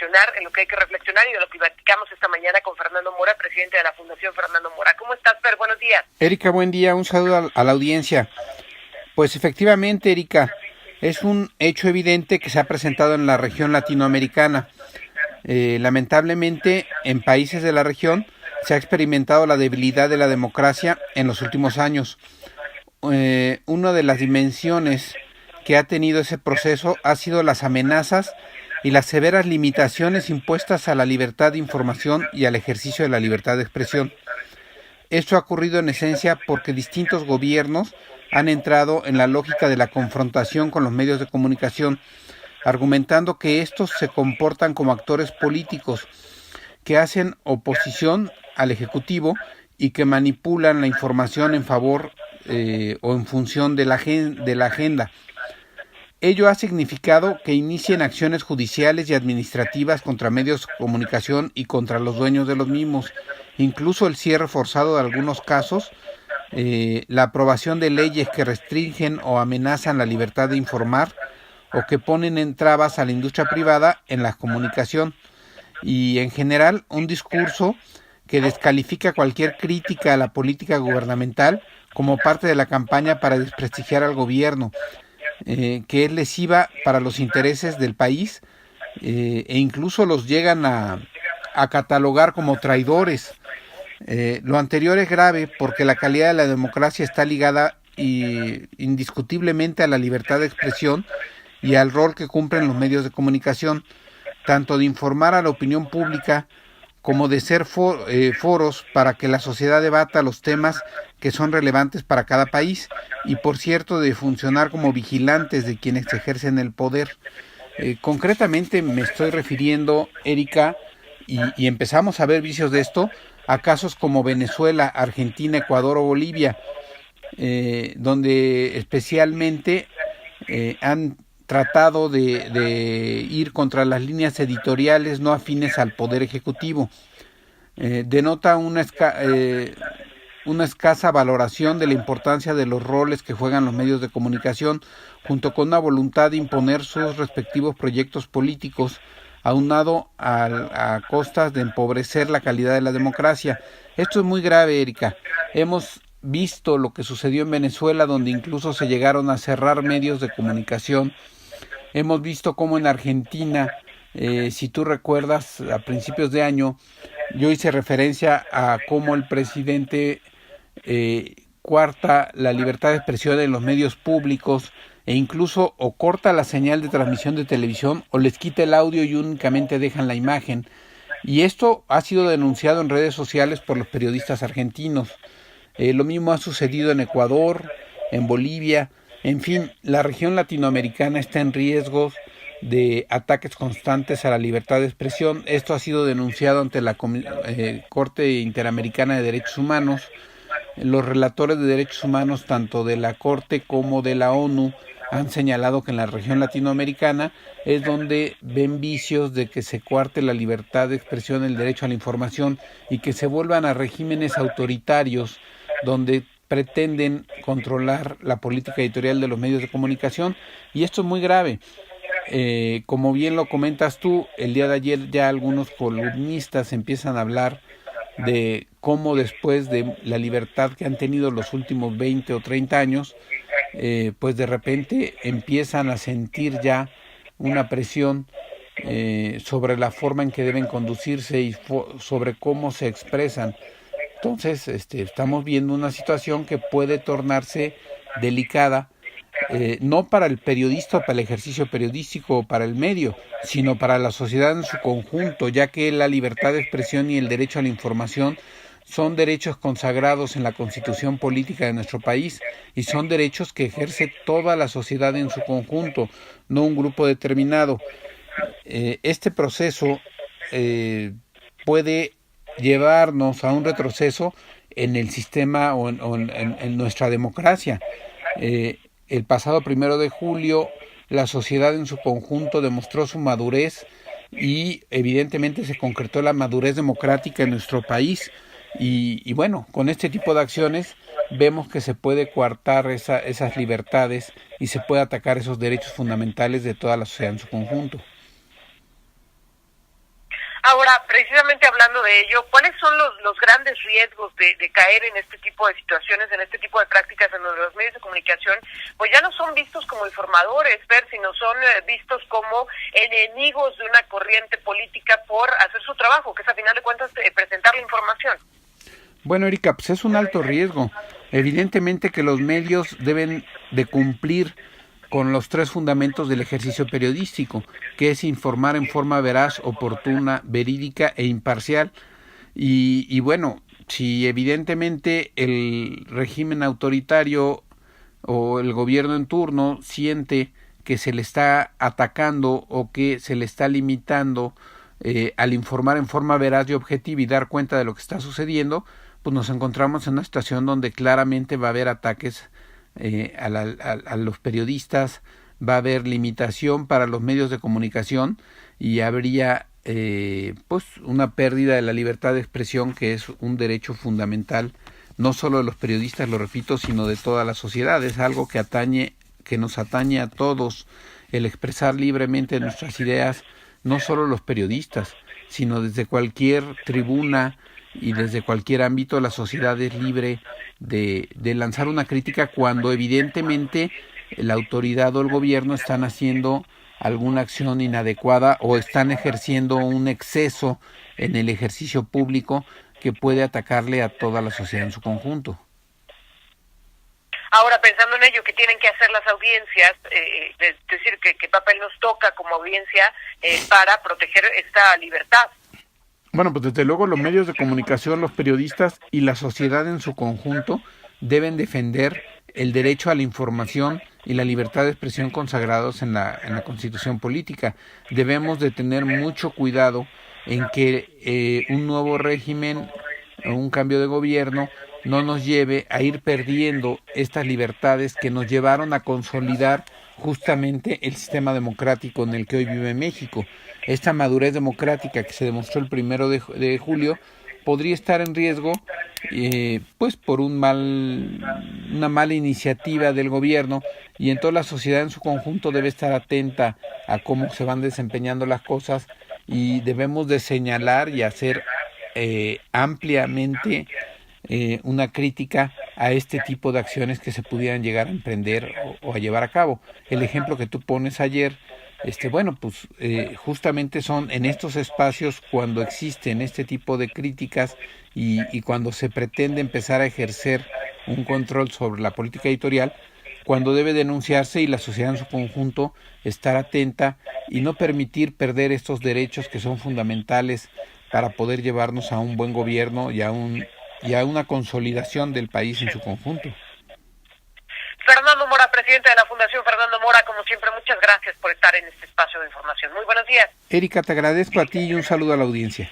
reflexionar, en lo que hay que reflexionar y de lo que platicamos esta mañana con Fernando Mora, presidente de la Fundación Fernando Mora. ¿Cómo estás, Fer? Buenos días. Erika, buen día, un saludo a la audiencia. Pues efectivamente, Erika, es un hecho evidente que se ha presentado en la región latinoamericana. Lamentablemente, en países de la región se ha experimentado la debilidad de la democracia en los últimos años. Una de las dimensiones que ha tenido ese proceso ha sido las amenazas y las severas limitaciones impuestas a la libertad de información y al ejercicio de la libertad de expresión. Esto ha ocurrido en esencia porque distintos gobiernos han entrado en la lógica de la confrontación con los medios de comunicación, argumentando que estos se comportan como actores políticos que hacen oposición al Ejecutivo y que manipulan la información en favor o en función de la agenda. Ello ha significado que inicien acciones judiciales y administrativas contra medios de comunicación y contra los dueños de los mismos, incluso el cierre forzado de algunos casos, la aprobación de leyes que restringen o amenazan la libertad de informar o que ponen en trabas a la industria privada en la comunicación y en general un discurso que descalifica cualquier crítica a la política gubernamental como parte de la campaña para desprestigiar al gobierno, que es lesiva para los intereses del país e incluso los llegan a catalogar como traidores. Lo anterior es grave porque la calidad de la democracia está ligada indiscutiblemente a la libertad de expresión y al rol que cumplen los medios de comunicación, tanto de informar a la opinión pública como de ser foros para que la sociedad debata los temas que son relevantes para cada país y, por cierto, de funcionar como vigilantes de quienes ejercen el poder. Concretamente me estoy refiriendo, Erika, y empezamos a ver vicios de esto, a casos como Venezuela, Argentina, Ecuador o Bolivia, donde especialmente han tratado de ir contra las líneas editoriales no afines al Poder Ejecutivo. Denota una escasa valoración de la importancia de los roles que juegan los medios de comunicación, junto con una voluntad de imponer sus respectivos proyectos políticos, aunado a costas de empobrecer la calidad de la democracia. Esto es muy grave, Erika. Hemos visto lo que sucedió en Venezuela, donde incluso se llegaron a cerrar medios de comunicación. Hemos visto cómo en Argentina, si tú recuerdas, a principios de año, yo hice referencia a cómo el presidente coarta la libertad de expresión en los medios públicos e incluso o corta la señal de transmisión de televisión o les quita el audio y únicamente dejan la imagen. Y esto ha sido denunciado en redes sociales por los periodistas argentinos. Lo mismo ha sucedido en Ecuador, en Bolivia. En fin, la región latinoamericana está en riesgo de ataques constantes a la libertad de expresión. Esto ha sido denunciado ante la Corte Interamericana de Derechos Humanos. Los relatores de derechos humanos, tanto de la Corte como de la ONU, han señalado que en la región latinoamericana es donde ven vicios de que se coarte la libertad de expresión, el derecho a la información y que se vuelvan a regímenes autoritarios donde pretenden controlar la política editorial de los medios de comunicación, y esto es muy grave. Como bien lo comentas tú, el día de ayer ya algunos columnistas empiezan a hablar de cómo después de la libertad que han tenido los últimos 20 o 30 años, pues de repente empiezan a sentir ya una presión sobre la forma en que deben conducirse y sobre cómo se expresan. Entonces, estamos viendo una situación que puede tornarse delicada, no para el periodista o para el ejercicio periodístico o para el medio, sino para la sociedad en su conjunto, ya que la libertad de expresión y el derecho a la información son derechos consagrados en la Constitución política de nuestro país y son derechos que ejerce toda la sociedad en su conjunto, no un grupo determinado. Este proceso puede llevarnos a un retroceso en el sistema o en nuestra democracia. El pasado 1 de julio la sociedad en su conjunto demostró su madurez y evidentemente se concretó la madurez democrática en nuestro país y bueno, con este tipo de acciones vemos que se puede coartar esas libertades y se puede atacar esos derechos fundamentales de toda la sociedad en su conjunto. Ahora, precisamente hablando de ello, ¿cuáles son los grandes riesgos de caer en este tipo de situaciones, en este tipo de prácticas en donde los medios de comunicación pues ya no son vistos como informadores, sino son vistos como enemigos de una corriente política por hacer su trabajo, que es a final de cuentas presentar la información? Bueno, Erika, pues es un alto riesgo. Evidentemente que los medios deben de cumplir con los 3 fundamentos del ejercicio periodístico, que es informar en forma veraz, oportuna, verídica e imparcial. Y bueno, si evidentemente el régimen autoritario o el gobierno en turno siente que se le está atacando o que se le está limitando al informar en forma veraz y objetiva y dar cuenta de lo que está sucediendo, pues nos encontramos en una situación donde claramente va a haber ataques a los periodistas, va a haber limitación para los medios de comunicación y habría pues una pérdida de la libertad de expresión, que es un derecho fundamental no solo de los periodistas, lo repito, sino de toda la sociedad. Es algo que nos atañe a todos, el expresar libremente nuestras ideas, no solo los periodistas, sino desde cualquier tribuna y desde cualquier ámbito la sociedad es libre de lanzar una crítica cuando evidentemente la autoridad o el gobierno están haciendo alguna acción inadecuada o están ejerciendo un exceso en el ejercicio público que puede atacarle a toda la sociedad en su conjunto. Ahora, pensando en ello, ¿qué tienen que hacer las audiencias? Es decir, ¿qué papel nos toca como audiencia para proteger esta libertad? Bueno, pues desde luego los medios de comunicación, los periodistas y la sociedad en su conjunto deben defender el derecho a la información y la libertad de expresión consagrados en la Constitución política. Debemos de tener mucho cuidado en que un nuevo régimen o un cambio de gobierno no nos lleve a ir perdiendo estas libertades que nos llevaron a consolidar justamente el sistema democrático en el que hoy vive México. Esta madurez democrática que se demostró el 1 de julio podría estar en riesgo pues por una mala iniciativa del gobierno, y entonces la sociedad en su conjunto debe estar atenta a cómo se van desempeñando las cosas y debemos de señalar y hacer ampliamente una crítica a este tipo de acciones que se pudieran llegar a emprender o a llevar a cabo. El ejemplo que tú pones ayer, bueno, pues justamente son en estos espacios cuando existen este tipo de críticas y cuando se pretende empezar a ejercer un control sobre la política editorial, cuando debe denunciarse y la sociedad en su conjunto estar atenta y no permitir perder estos derechos que son fundamentales para poder llevarnos a un buen gobierno y a una consolidación del país en su conjunto. Fernando Mora, presidente de la Fundación Fernando Mora, como siempre, muchas gracias por estar en este espacio de información. Muy buenos días. Erika, te agradezco a ti y un saludo a la audiencia.